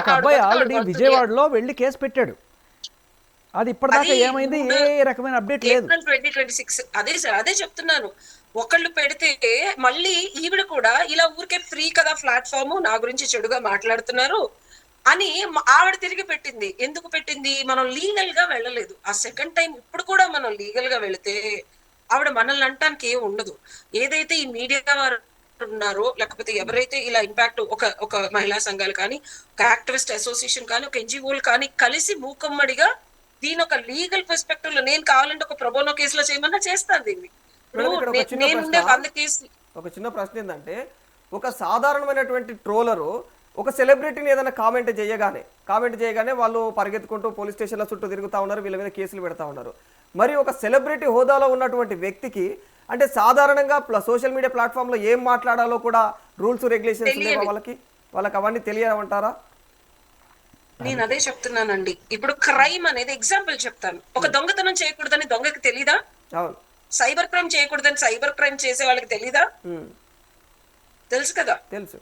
ఒక అబ్బాయి ఆల్రెడీ విజయవాడలో వెళ్ళి కేసు పెట్టాడు. అది ఇప్పటిదాకా ఏమైంది, ఏ రకమైన అప్డేట్ లేదు. ఏప్రిల్ 2026 అదే సార్, అదే చెప్తున్నాను. ఒకళ్ళు పెడితే మళ్ళీ ఈవిడ కూడా ఇలా ఊరికే ఫ్రీ కదా ప్లాట్ఫామ్, నా గురించి చెడుగా మాట్లాడుతున్నారు అని ఆవిడ తిరిగి పెట్టింది. ఎందుకు పెట్టింది? మనం లీగల్ గా వెళ్ళలేదు. ఆ సెకండ్ టైం ఇప్పుడు కూడా మనం లీగల్ గా వెళితే ఆవిడ మనల్ని అంటానికి ఏం ఉండదు. ఏదైతే ఈ మీడియా వారు ఉన్నారో, లేకపోతే ఎవరైతే ఇలా ఇంపాక్ట్ ఒక మహిళా సంఘాలు కానీ, ఒక యాక్టివిస్ట్ అసోసియేషన్ కానీ, ఒక ఎన్జిఓలు కానీ కలిసి మూకమ్మడిగా దీని ఒక లీగల్ పర్స్పెక్టివ్ లో నేను కావాలంటే ఒక ప్రొబోనో కేసులో చేయమన్నా చేస్తాను దీన్ని. నేనుండే 100 కేసు. ఒక చిన్న ప్రశ్న ఏంటంటే, ఒక సాధారణమైనటువంటి ట్రోలరు ఒక సెలబ్రిటీని ఏదైనా కామెంట్ చేయగానే వాళ్ళు పరిగెత్తుకుంటూ పోలీస్ స్టేషన్ల చుట్టూ తిరుగుతూ ఉన్నారు, వీళ్ళ మీద కేసులు పెడతా ఉన్నారు. మరి ఒక సెలబ్రిటీ హోదాలో ఉన్నటువంటి వ్యక్తికి అంటే సాధారణంగా సోషల్ మీడియా ప్లాట్ఫామ్లో ఏం మాట్లాడాలో కూడా రూల్స్ రెగ్యులేషన్స్ లేవా? వాళ్ళకి అవన్నీ తెలియమంటారా? నేను అదే చెప్తున్నానండి. ఇప్పుడు క్రైమ్ అనేది ఎగ్జాంపుల్ చెప్తాను. ఒక దొంగతనం చేయకూడదని దొంగకి తెలీదా? సైబర్ క్రైమ్ చేయకూడదని సైబర్ క్రైమ్ చేసే వాళ్ళకి తెలీదా? తెలుసు కదా. తెలుసు.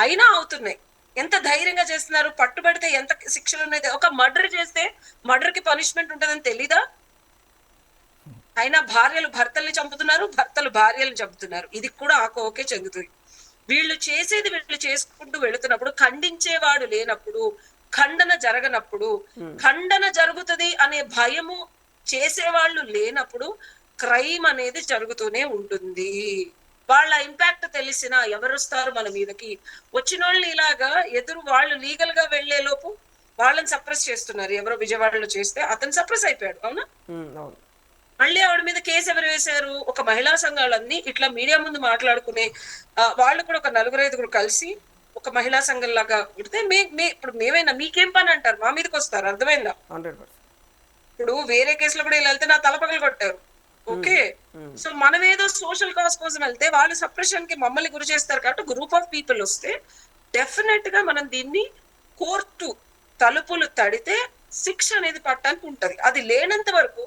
అయినా అవుతున్నాయి. ఎంత ధైర్యంగా చేస్తున్నారు. పట్టుబడితే ఎంత శిక్షలు ఉన్నాయి. ఒక మర్డర్ చేస్తే మర్డర్ కి పనిష్మెంట్ ఉంటుందని తెలీదా? అయినా భార్యలు భర్తల్ని చంపుతున్నారు, భర్తలు భార్యలను చంపుతున్నారు. ఇది కూడా ఆ కోకే చెందుతుంది. వీళ్ళు చేసేది వీళ్ళు చేసుకుంటూ వెళుతున్నప్పుడు, ఖండించేవాడు లేనప్పుడు, ఖండన జరగనప్పుడు, ఖండన జరుగుతుంది అనే భయము చేసేవాళ్ళు లేనప్పుడు క్రైమ్ అనేది జరుగుతూనే ఉంటుంది. వాళ్ళ ఇంపాక్ట్ తెలిసినా ఎవరు వస్తారు మన మీదకి? వచ్చిన వాళ్ళని ఇలాగా ఎదురు వాళ్ళు లీగల్ గా వెళ్లే లోపు వాళ్ళని సప్రెస్ చేస్తున్నారు. ఎవరో విజయవాడలో చేస్తే అతను సప్రెస్ అయిపోయాడు. అవునా? మళ్ళీ ఆవిడ మీద కేసు ఎవరు వేశారు? ఒక మహిళా సంఘాలన్నీ ఇట్లా మీడియా ముందు మాట్లాడుకునే వాళ్ళు కూడా ఒక 4-5 కలిసి ఒక మహిళా సంఘం లాగా పెడితే ఇప్పుడు మేమైనా మీకేం పని అంటారు, మా మీదకి వస్తారు. అర్థమైందా? ఇప్పుడు వేరే కేసులో కూడా ఇలా వెళ్తే నా తలపగలు కొట్టారు. ఓకే, సో మనం ఏదో సోషల్ కాజ్ కోసం వెళ్తే వాళ్ళు సప్రెషన్ కి మమ్మల్ని గురి చేస్తారు. కాబట్టి గ్రూప్ ఆఫ్ పీపుల్ వస్తే డెఫినెట్ గా మనం దీన్ని కోర్టు తలుపులు తడితే శిక్ష అనేది పట్టడానికి ఉంటది. అది లేనంత వరకు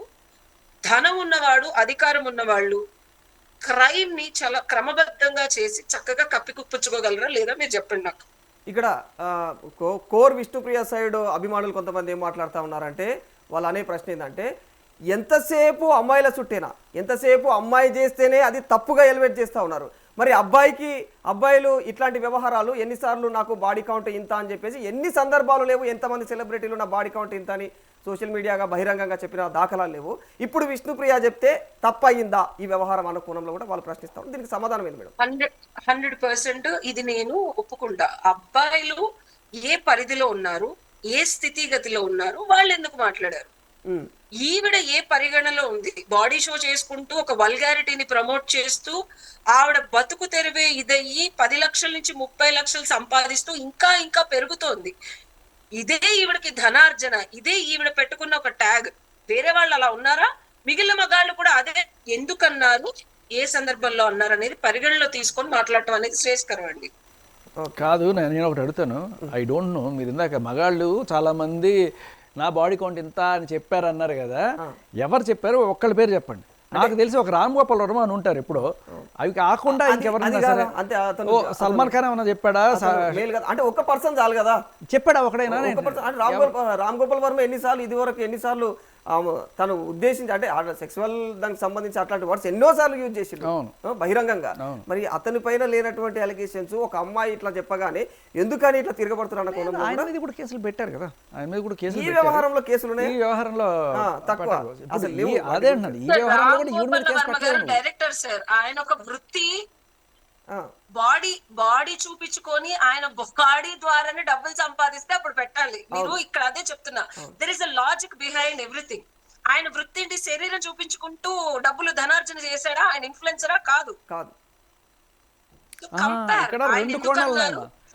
ధనం ఉన్నవాడు, అధికారం ఉన్నవాళ్ళు క్రైమ్ ని చాలా క్రమబద్ధంగా చేసి చక్కగా కప్పిపుచ్చుకోగలరా లేదా మీరు చెప్పండి నాకు. ఇక్కడ కోర్ విష్ణుప్రియ సైడ్ అభిమానులు కొంతమంది ఏం మాట్లాడుతూ ఉన్నారంటే, వాళ్ళు అనే ప్రశ్న ఏంటంటే, ఎంతసేపు అమ్మాయిల చుట్టేనా, ఎంతసేపు అమ్మాయి చేస్తేనే అది తప్పుగా ఎలివేట్ చేస్తూ ఉన్నారు. మరి అబ్బాయిలు ఇట్లాంటి వ్యవహారాలు ఎన్నిసార్లు నాకు బాడీ కౌంట్ ఇంత అని చెప్పేసి ఎన్ని సందర్భాలు లేవు, ఎంతమంది సెలబ్రిటీలు నా బాడీ కౌంట్ ఇంత అని సోషల్ మీడియాగా బహిరంగంగా చెప్పిన దాఖలాలు లేవు. ఇప్పుడు విష్ణుప్రియ చెప్తే తప్పయిందా ఈ వ్యవహారం అన్న కోణంలో కూడా వాళ్ళు ప్రశ్నిస్తారు. దీనికి సమాధానం ఏంది మేడం? 100% ఇది నేను ఒప్పుకుంటా. అబ్బాయిలు ఏ పరిధిలో ఉన్నారు, ఏ స్థితిగతిలో ఉన్నారు, వాళ్ళు ఎందుకు మాట్లాడారు? ఈవిడ ఏ పరిగణలో ఉంది? బాడీ షో చేసుకుంటూ ఒక వల్గారిటీని ప్రమోట్ చేస్తూ ఆవిడ బతుకు తెరివే ఇదయ్యి 10 లక్షల నుంచి 30 లక్షలు సంపాదిస్తూ ఇంకా పెరుగుతోంది. ఇదే ఈవిడకి ధనార్జన, ఇదే ఈవిడ పెట్టుకున్న ఒక ట్యాగ్. వేరే వాళ్ళు అలా ఉన్నారా? మిగిలిన మగాళ్ళు కూడా అదే ఎందుకన్నారు, ఏ సందర్భంలో అన్నారు అనేది పరిగణలో తీసుకొని మాట్లాడటం అనేది శ్రేయస్కరం అండి. కాదు, నేను ఒకటి అడుగుతాను. ఐ డోంట్ నో, మీరు ఇందాక మగాళ్ళు చాలా మంది నా బాడీ కౌంట్ ఇంత అని చెప్పారు అన్నారు కదా, ఎవరు చెప్పారు? ఒక్కళ్ళ పేరు చెప్పండి. నాకు తెలిసి ఒక రామ్ గోపాల్ వర్మ అని ఉంటారు ఎప్పుడో, అవి కాకుండా ఇంకెవరైనా సల్మాన్ ఖాన్ ఏమన్నా చెప్పాడా? అంటే ఒక పర్సన్ చాలు కదా, చెప్పాడా ఒకడైనా? రామ్ గోపాల్ వర్మ ఎన్నిసార్లు తను ఉద్దేశించి అంటే సెక్సువల్ దానికి సంబంధించి అట్లాంటి వర్డ్స్ ఎన్నోసార్లు యూజ్ చేసిండు బహిరంగంగా. మరి అతని పైన లేనటువంటి అలిగేషన్స్ ఒక అమ్మాయి ఇట్లా చెప్పగానే ఎందుకని ఇట్లా తిరగబడుతున్న కోణంలో ఆయన మీద కూడా కేసులు పెట్టారు కదా. ఆయన మీద కూడా కేసులు, ఈ వ్యవహారంలో కేసులు ఉన్నాయి, ఈ వ్యవహారంలో తక్కువ. అదే అన్నది, ఈ వ్యవహారంలో కూడా ఈవిడ మీద కేసు పెట్టలేదు. డైరెక్టర్ సార్, ఆయన ఒక వృత్తి, బాడీ చూపించుకొని ఆయన బాడీ ద్వారానే డబ్బులు సంపాదిస్తే అప్పుడు పెట్టాలి. మీరు ఇక్కడ అదే చెప్తున్నా, there is a logic behind everything. ఆయన వృత్తి ఏంటి? శరీరం చూపించుకుంటూ డబ్బులు ధనార్జన చేశాడా? ఆయన ఇన్ఫ్లుయెన్సరా? కాదు. ఇక్కడ 2 కోణాలు